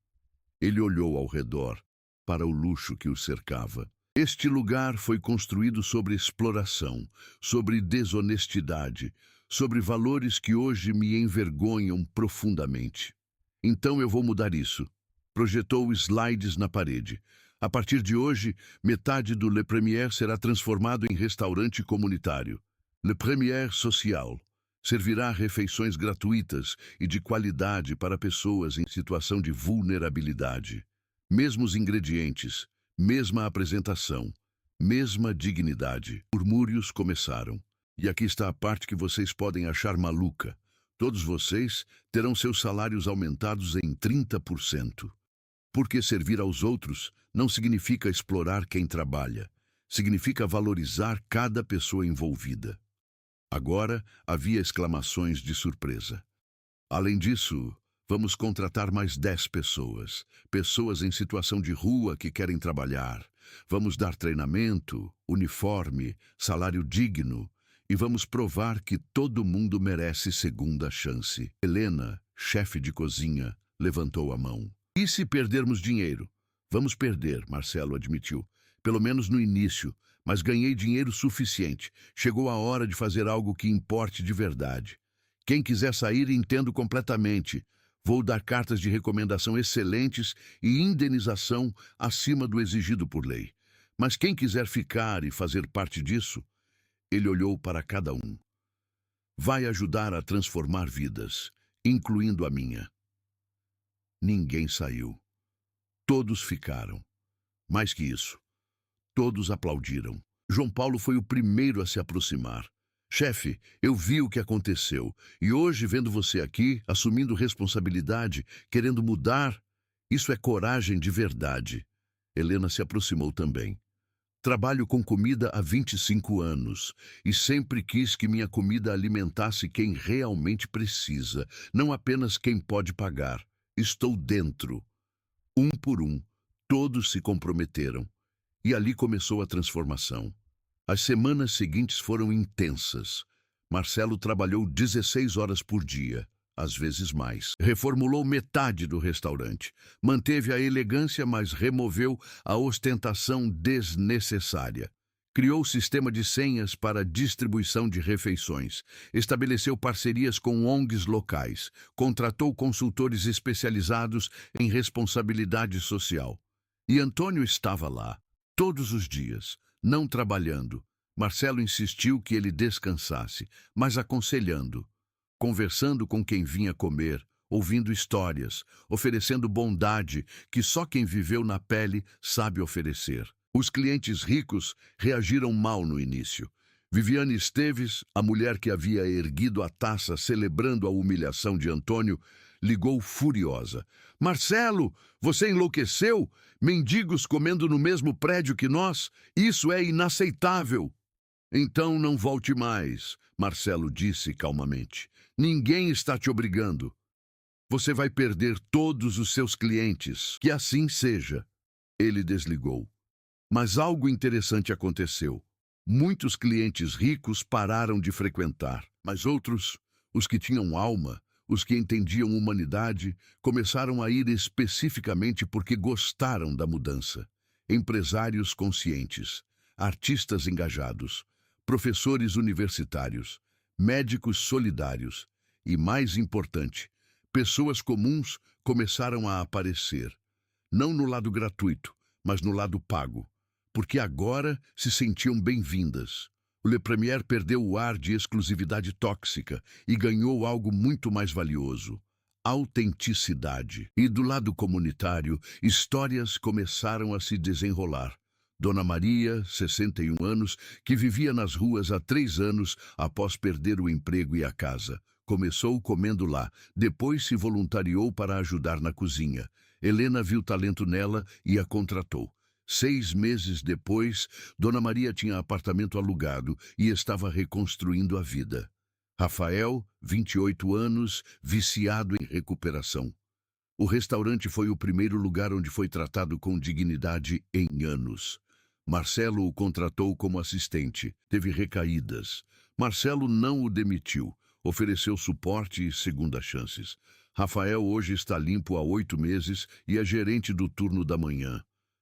Ele olhou ao redor, para o luxo que o cercava. Este lugar foi construído sobre exploração, sobre desonestidade, sobre valores que hoje me envergonham profundamente. Então eu vou mudar isso. Projetou slides na parede. A partir de hoje, metade do Le Premier será transformado em restaurante comunitário. Le Premier Social servirá refeições gratuitas e de qualidade para pessoas em situação de vulnerabilidade. Mesmos ingredientes, mesma apresentação, mesma dignidade. Murmúrios começaram. E aqui está a parte que vocês podem achar maluca. Todos vocês terão seus salários aumentados em 30%. Porque servir aos outros não significa explorar quem trabalha. Significa valorizar cada pessoa envolvida. Agora havia exclamações de surpresa. Além disso, vamos contratar mais 10 pessoas. Pessoas em situação de rua que querem trabalhar. Vamos dar treinamento, uniforme, salário digno. E vamos provar que todo mundo merece segunda chance. Helena, chefe de cozinha, levantou a mão. E se perdermos dinheiro? Vamos perder, Marcelo admitiu. Pelo menos no início. Mas ganhei dinheiro suficiente. Chegou a hora de fazer algo que importe de verdade. Quem quiser sair, entendo completamente. Vou dar cartas de recomendação excelentes e indenização acima do exigido por lei. Mas quem quiser ficar e fazer parte disso, ele olhou para cada um. Vai ajudar a transformar vidas, incluindo a minha. Ninguém saiu. Todos ficaram. Mais que isso. Todos aplaudiram. João Paulo foi o primeiro a se aproximar. Chefe, eu vi o que aconteceu. E hoje, vendo você aqui, assumindo responsabilidade, querendo mudar, isso é coragem de verdade. Helena se aproximou também. Trabalho com comida há 25 anos e sempre quis que minha comida alimentasse quem realmente precisa, não apenas quem pode pagar. Estou dentro. Um por um, todos se comprometeram. E ali começou a transformação. As semanas seguintes foram intensas. Marcelo trabalhou 16 horas por dia. às vezes mais. Reformulou metade do restaurante. Manteve a elegância, mas removeu a ostentação desnecessária. Criou sistema de senhas para distribuição de refeições. Estabeleceu parcerias com ONGs locais. Contratou consultores especializados em responsabilidade social. E Antônio estava lá, todos os dias, não trabalhando. Marcelo insistiu que ele descansasse, mas aconselhando, conversando com quem vinha comer, ouvindo histórias, oferecendo bondade que só quem viveu na pele sabe oferecer. Os clientes ricos reagiram mal no início. Viviane Esteves, a mulher que havia erguido a taça celebrando a humilhação de Antônio, ligou furiosa. Marcelo, você enlouqueceu? Mendigos comendo no mesmo prédio que nós? Isso é inaceitável. Então não volte mais, Marcelo disse calmamente. Ninguém está te obrigando. Você vai perder todos os seus clientes. Que assim seja. Ele desligou. Mas algo interessante aconteceu. Muitos clientes ricos pararam de frequentar, mas outros, os que tinham alma, os que entendiam humanidade, começaram a ir especificamente porque gostaram da mudança. Empresários conscientes, artistas engajados, professores universitários, médicos solidários e, mais importante, pessoas comuns começaram a aparecer, não no lado gratuito, mas no lado pago, porque agora se sentiam bem-vindas. O Le Premier perdeu o ar de exclusividade tóxica e ganhou algo muito mais valioso: autenticidade. E do lado comunitário, histórias começaram a se desenrolar. Dona Maria, 61 anos, que vivia nas ruas há 3 anos após perder o emprego e a casa. Começou comendo lá, depois se voluntariou para ajudar na cozinha. Helena viu talento nela e a contratou. 6 meses depois, Dona Maria tinha apartamento alugado e estava reconstruindo a vida. Rafael, 28 anos, viciado em recuperação. O restaurante foi o primeiro lugar onde foi tratado com dignidade em anos. Marcelo o contratou como assistente. Teve recaídas. Marcelo não o demitiu. Ofereceu suporte e segundas chances. Rafael hoje está limpo há 8 meses e é gerente do turno da manhã.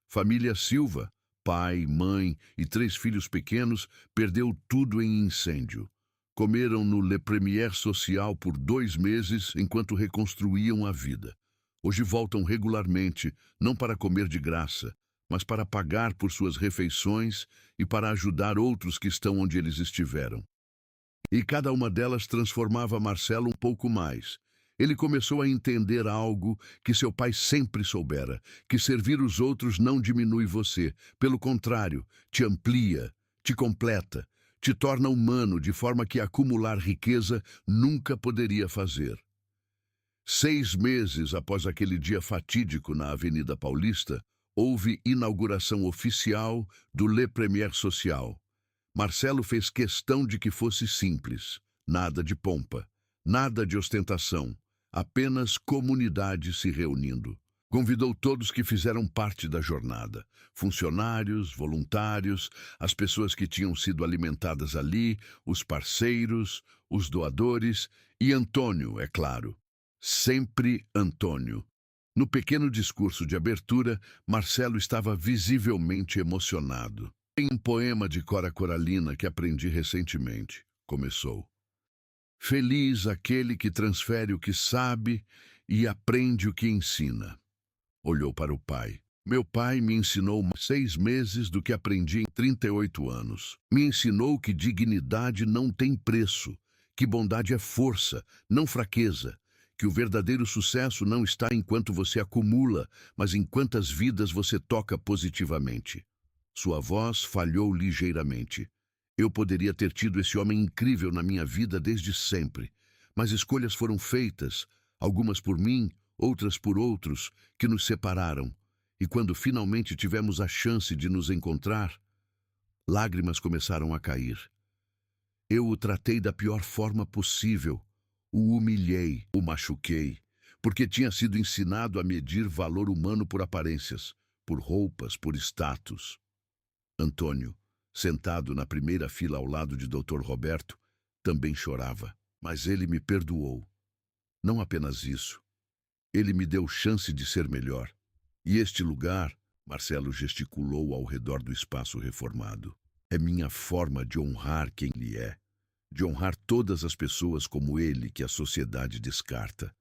Família Silva, pai, mãe e 3 filhos pequenos, perdeu tudo em incêndio. Comeram no Le Premier Social por 2 meses enquanto reconstruíam a vida. Hoje voltam regularmente, não para comer de graça, mas para pagar por suas refeições e para ajudar outros que estão onde eles estiveram. E cada uma delas transformava Marcelo um pouco mais. Ele começou a entender algo que seu pai sempre soubera, que servir os outros não diminui você. Pelo contrário, te amplia, te completa, te torna humano de forma que acumular riqueza nunca poderia fazer. 6 meses após aquele dia fatídico na Avenida Paulista, houve inauguração oficial do Le Premier Social. Marcelo fez questão de que fosse simples, nada de pompa, nada de ostentação. Apenas comunidade se reunindo. Convidou todos que fizeram parte da jornada. Funcionários, voluntários, as pessoas que tinham sido alimentadas ali, os parceiros, os doadores e Antônio, é claro. Sempre Antônio. No pequeno discurso de abertura, Marcelo estava visivelmente emocionado. Tem um poema de Cora Coralina que aprendi recentemente. Começou. Feliz aquele que transfere o que sabe e aprende o que ensina. Olhou para o pai. Meu pai me ensinou 6 meses do que aprendi em 38 anos. Me ensinou que dignidade não tem preço, que bondade é força, não fraqueza, que o verdadeiro sucesso não está enquanto você acumula, mas em quantas vidas você toca positivamente. Sua voz falhou ligeiramente. Eu poderia ter tido esse homem incrível na minha vida desde sempre, mas escolhas foram feitas, algumas por mim, outras por outros, que nos separaram. E quando finalmente tivemos a chance de nos encontrar, lágrimas começaram a cair. Eu o tratei da pior forma possível, o humilhei, o machuquei, porque tinha sido ensinado a medir valor humano por aparências, por roupas, por status. Antônio, sentado na primeira fila ao lado de Dr. Roberto, também chorava, mas ele me perdoou. Não apenas isso, ele me deu chance de ser melhor. E este lugar, Marcelo gesticulou ao redor do espaço reformado, é minha forma de honrar quem ele é, de honrar todas as pessoas como ele que a sociedade descarta,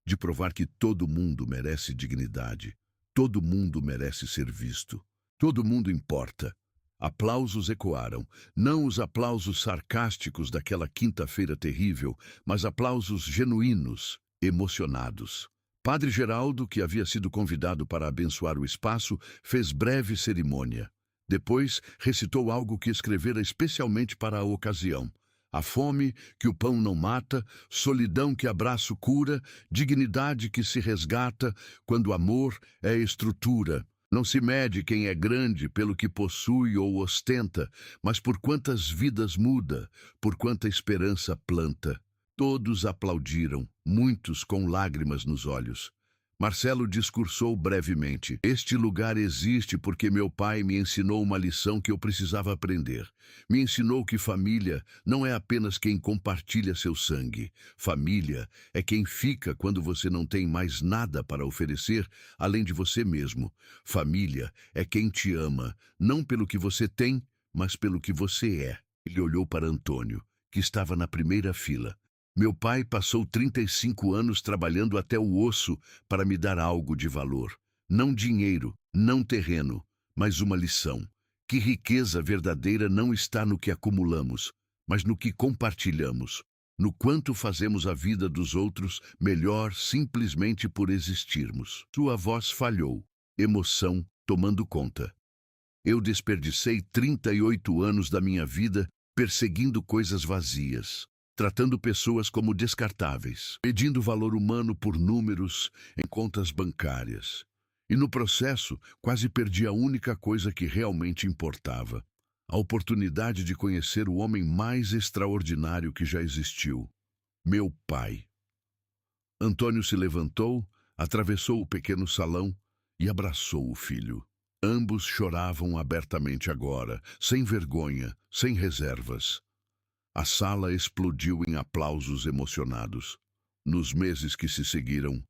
de provar que todo mundo merece dignidade, todo mundo merece ser visto, todo mundo importa. Aplausos ecoaram, não os aplausos sarcásticos daquela quinta-feira terrível, mas aplausos genuínos, emocionados. Padre Geraldo, que havia sido convidado para abençoar o espaço, fez breve cerimônia. Depois, recitou algo que escrevera especialmente para a ocasião. A fome que o pão não mata, solidão que abraço cura, dignidade que se resgata, quando o amor é estrutura. Não se mede quem é grande pelo que possui ou ostenta, mas por quantas vidas muda, por quanta esperança planta. Todos aplaudiram, muitos com lágrimas nos olhos. Marcelo discursou brevemente. Este lugar existe porque meu pai me ensinou uma lição que eu precisava aprender. Me ensinou que família não é apenas quem compartilha seu sangue. Família é quem fica quando você não tem mais nada para oferecer além de você mesmo. Família é quem te ama, não pelo que você tem, mas pelo que você é. Ele olhou para Antônio, que estava na primeira fila. Meu pai passou 35 anos trabalhando até o osso para me dar algo de valor. Não dinheiro, não terreno, mas uma lição. Que riqueza verdadeira não está no que acumulamos, mas no que compartilhamos. No quanto fazemos a vida dos outros melhor simplesmente por existirmos. Sua voz falhou, emoção tomando conta. Eu desperdicei 38 anos da minha vida perseguindo coisas vazias, tratando pessoas como descartáveis, medindo valor humano por números em contas bancárias. E no processo, quase perdi a única coisa que realmente importava: a oportunidade de conhecer o homem mais extraordinário que já existiu, meu pai. Antônio se levantou, atravessou o pequeno salão e abraçou o filho. Ambos choravam abertamente agora, sem vergonha, sem reservas. A sala explodiu em aplausos emocionados. Nos meses que se seguiram,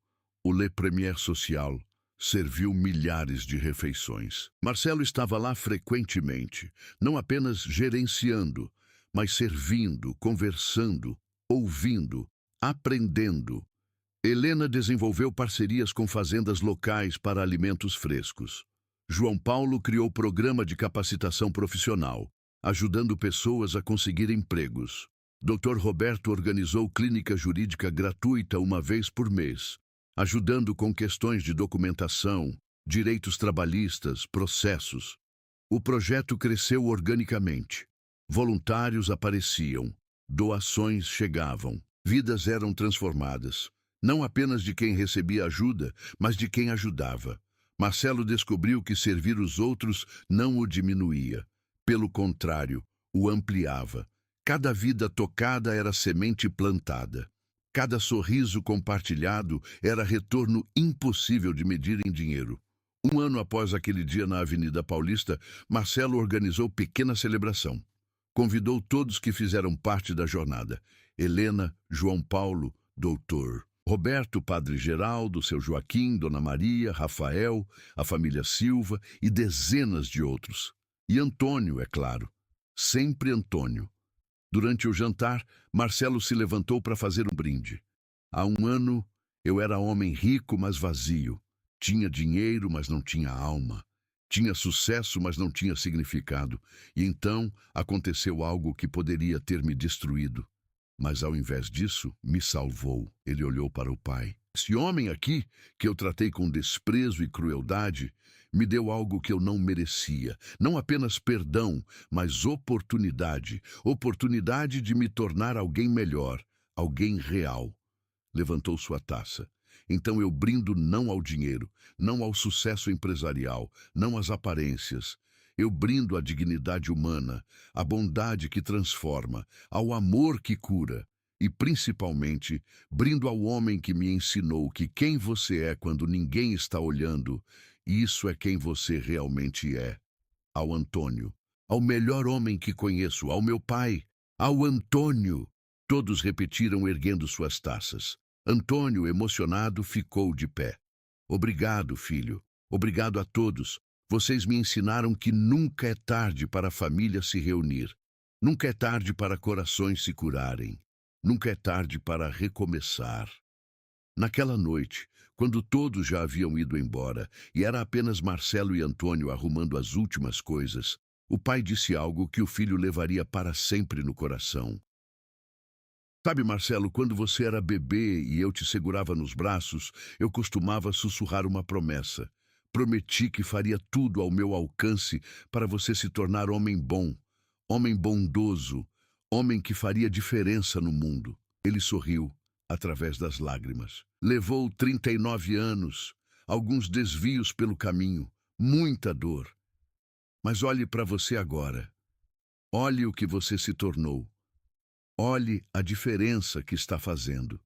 o Le Premier Social serviu milhares de refeições. Marcelo estava lá frequentemente, não apenas gerenciando, mas servindo, conversando, ouvindo, aprendendo. Helena desenvolveu parcerias com fazendas locais para alimentos frescos. João Paulo criou programa de capacitação profissional, ajudando pessoas a conseguir empregos. Dr. Roberto organizou clínica jurídica gratuita uma vez por mês, ajudando com questões de documentação, direitos trabalhistas, processos. O projeto cresceu organicamente. Voluntários apareciam, doações chegavam, vidas eram transformadas, não apenas de quem recebia ajuda, mas de quem ajudava. Marcelo descobriu que servir os outros não o diminuía. Pelo contrário, o ampliava. Cada vida tocada era semente plantada. Cada sorriso compartilhado era retorno impossível de medir em dinheiro. Um ano após aquele dia na Avenida Paulista, Marcelo organizou pequena celebração. Convidou todos que fizeram parte da jornada: Helena, João Paulo, Doutor Roberto, Padre Geraldo, seu Joaquim, Dona Maria, Rafael, a família Silva e dezenas de outros. E Antônio, é claro. Sempre Antônio. Durante o jantar, Marcelo se levantou para fazer um brinde. Há um ano, eu era homem rico, mas vazio. Tinha dinheiro, mas não tinha alma. Tinha sucesso, mas não tinha significado. E então aconteceu algo que poderia ter me destruído. Mas ao invés disso, me salvou. Ele olhou para o pai. Esse homem aqui, que eu tratei com desprezo e crueldade, me deu algo que eu não merecia. Não apenas perdão, mas oportunidade. Oportunidade de me tornar alguém melhor, alguém real. Levantou sua taça. Então eu brindo não ao dinheiro, não ao sucesso empresarial, não às aparências. Eu brindo à dignidade humana, à bondade que transforma, ao amor que cura. E, principalmente, brindo ao homem que me ensinou que quem você é quando ninguém está olhando, isso é quem você realmente é. Ao Antônio, ao melhor homem que conheço, ao meu pai, ao Antônio. Todos repetiram erguendo suas taças. Antônio, emocionado, ficou de pé. Obrigado, filho. Obrigado a todos. Vocês me ensinaram que nunca é tarde para a família se reunir. Nunca é tarde para corações se curarem. Nunca é tarde para recomeçar. Naquela noite, quando todos já haviam ido embora e era apenas Marcelo e Antônio arrumando as últimas coisas, o pai disse algo que o filho levaria para sempre no coração. Sabe, Marcelo, quando você era bebê e eu te segurava nos braços, eu costumava sussurrar uma promessa. Prometi que faria tudo ao meu alcance para você se tornar homem bom, homem bondoso, homem que faria diferença no mundo. Ele sorriu, através das lágrimas. Levou 39 anos, alguns desvios pelo caminho, muita dor. Mas olhe para você agora. Olhe o que você se tornou. Olhe a diferença que está fazendo.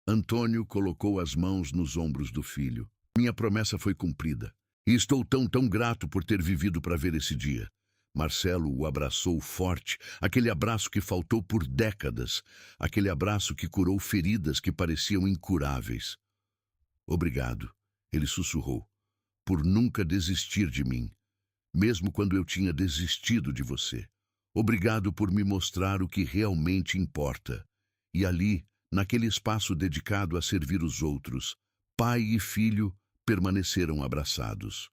Antônio colocou as mãos nos ombros do filho. Minha promessa foi cumprida. E estou tão grato por ter vivido para ver esse dia. Marcelo o abraçou forte, aquele abraço que faltou por décadas, aquele abraço que curou feridas que pareciam incuráveis. Obrigado, ele sussurrou, por nunca desistir de mim, mesmo quando eu tinha desistido de você. Obrigado por me mostrar o que realmente importa. E ali, naquele espaço dedicado a servir os outros, pai e filho permaneceram abraçados.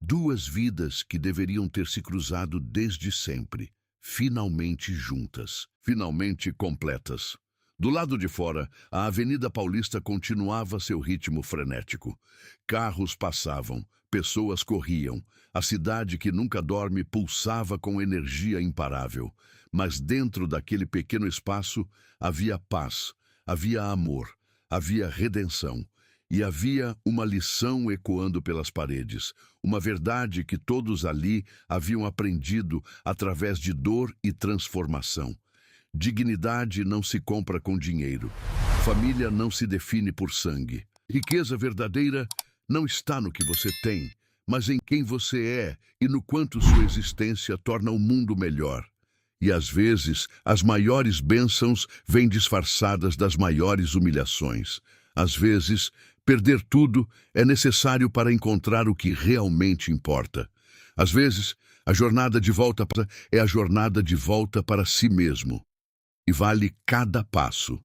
Duas vidas que deveriam ter se cruzado desde sempre, finalmente juntas, finalmente completas. Do lado de fora, a Avenida Paulista continuava seu ritmo frenético. Carros passavam, pessoas corriam. A cidade que nunca dorme pulsava com energia imparável. Mas dentro daquele pequeno espaço havia paz, havia amor, havia redenção. E havia uma lição ecoando pelas paredes, uma verdade que todos ali haviam aprendido através de dor e transformação. Dignidade não se compra com dinheiro. Família não se define por sangue. Riqueza verdadeira não está no que você tem, mas em quem você é e no quanto sua existência torna o mundo melhor. E às vezes, as maiores bênçãos vêm disfarçadas das maiores humilhações. Às vezes, perder tudo é necessário para encontrar o que realmente importa. Às vezes, a jornada de volta é a jornada de volta para si mesmo. E vale cada passo.